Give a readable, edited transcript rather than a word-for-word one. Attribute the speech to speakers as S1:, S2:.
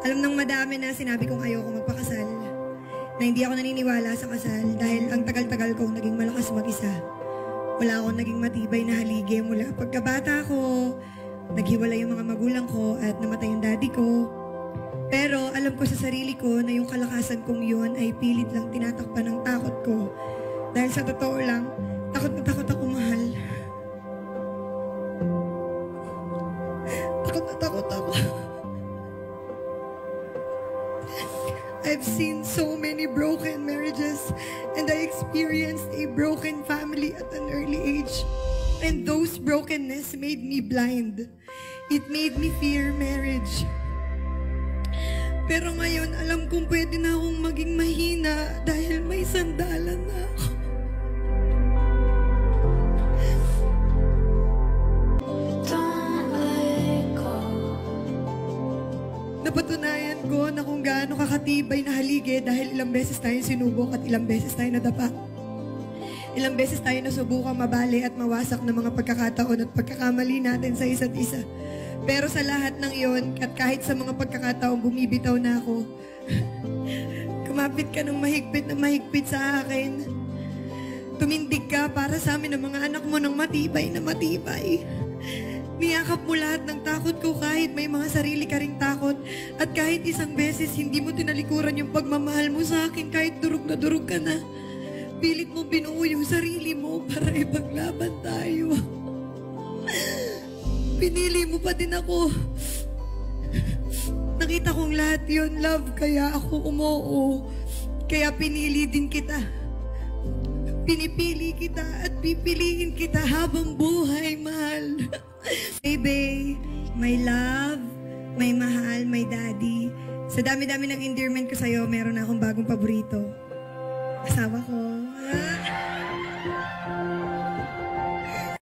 S1: Alam ng madami na sinabi kong ayoko magpakasal, na hindi ako naniniwala sa kasal dahil ang tagal-tagal kong naging malakas mag-isa. Wala akong naging matibay na haligi mula pagkabata ko, naghiwalay yung mga magulang ko at namatay yung daddy ko. Pero alam ko sa sarili ko na yung kalakasan kong yun ay pilit lang tinatakpan ng takot ko. Dahil sa totoo lang, takot na takot ako mahal. Takot na takot ako. I've seen so many broken marriages and I experienced a broken family at an early age. And those brokenness made me blind. It made me fear marriage. Pero ngayon, alam kong pwede na akong maging mahina dahil may sandalan na ako. Napatunayan ko na kung gaano kakatibay na haligi dahil ilang beses tayong sinubok at ilang beses tayo nadapa. Ilang beses tayo nasubukang mabali at mawasak ng mga pagkakataon at pagkakamali natin sa isa't isa. Pero sa lahat ng iyon, at kahit sa mga pagkakataong bumibitaw na ako, kumapit ka ng mahigpit sa akin. Tumindig ka para sa amin ng mga anak mo ng matibay na matibay. Niyakap mo lahat ng takot ko kahit may mga sarili ka ring takot. At kahit isang beses hindi mo tinalikuran yung pagmamahal mo sa akin kahit durog na durog ka na. Pilit mo binuo yung sarili mo para ipaglaban tayo. Pinili mo pa din ako. Nakita kong lahat yun, love, kaya ako umuo. Kaya pinili din kita. Pinipili kita at pipiliin kita habang buhay, mahal. Baby, my love, my mahal, my daddy. Sa dami-dami ng endearment ko sa'yo, meron na akong bagong paborito. Asawa ko.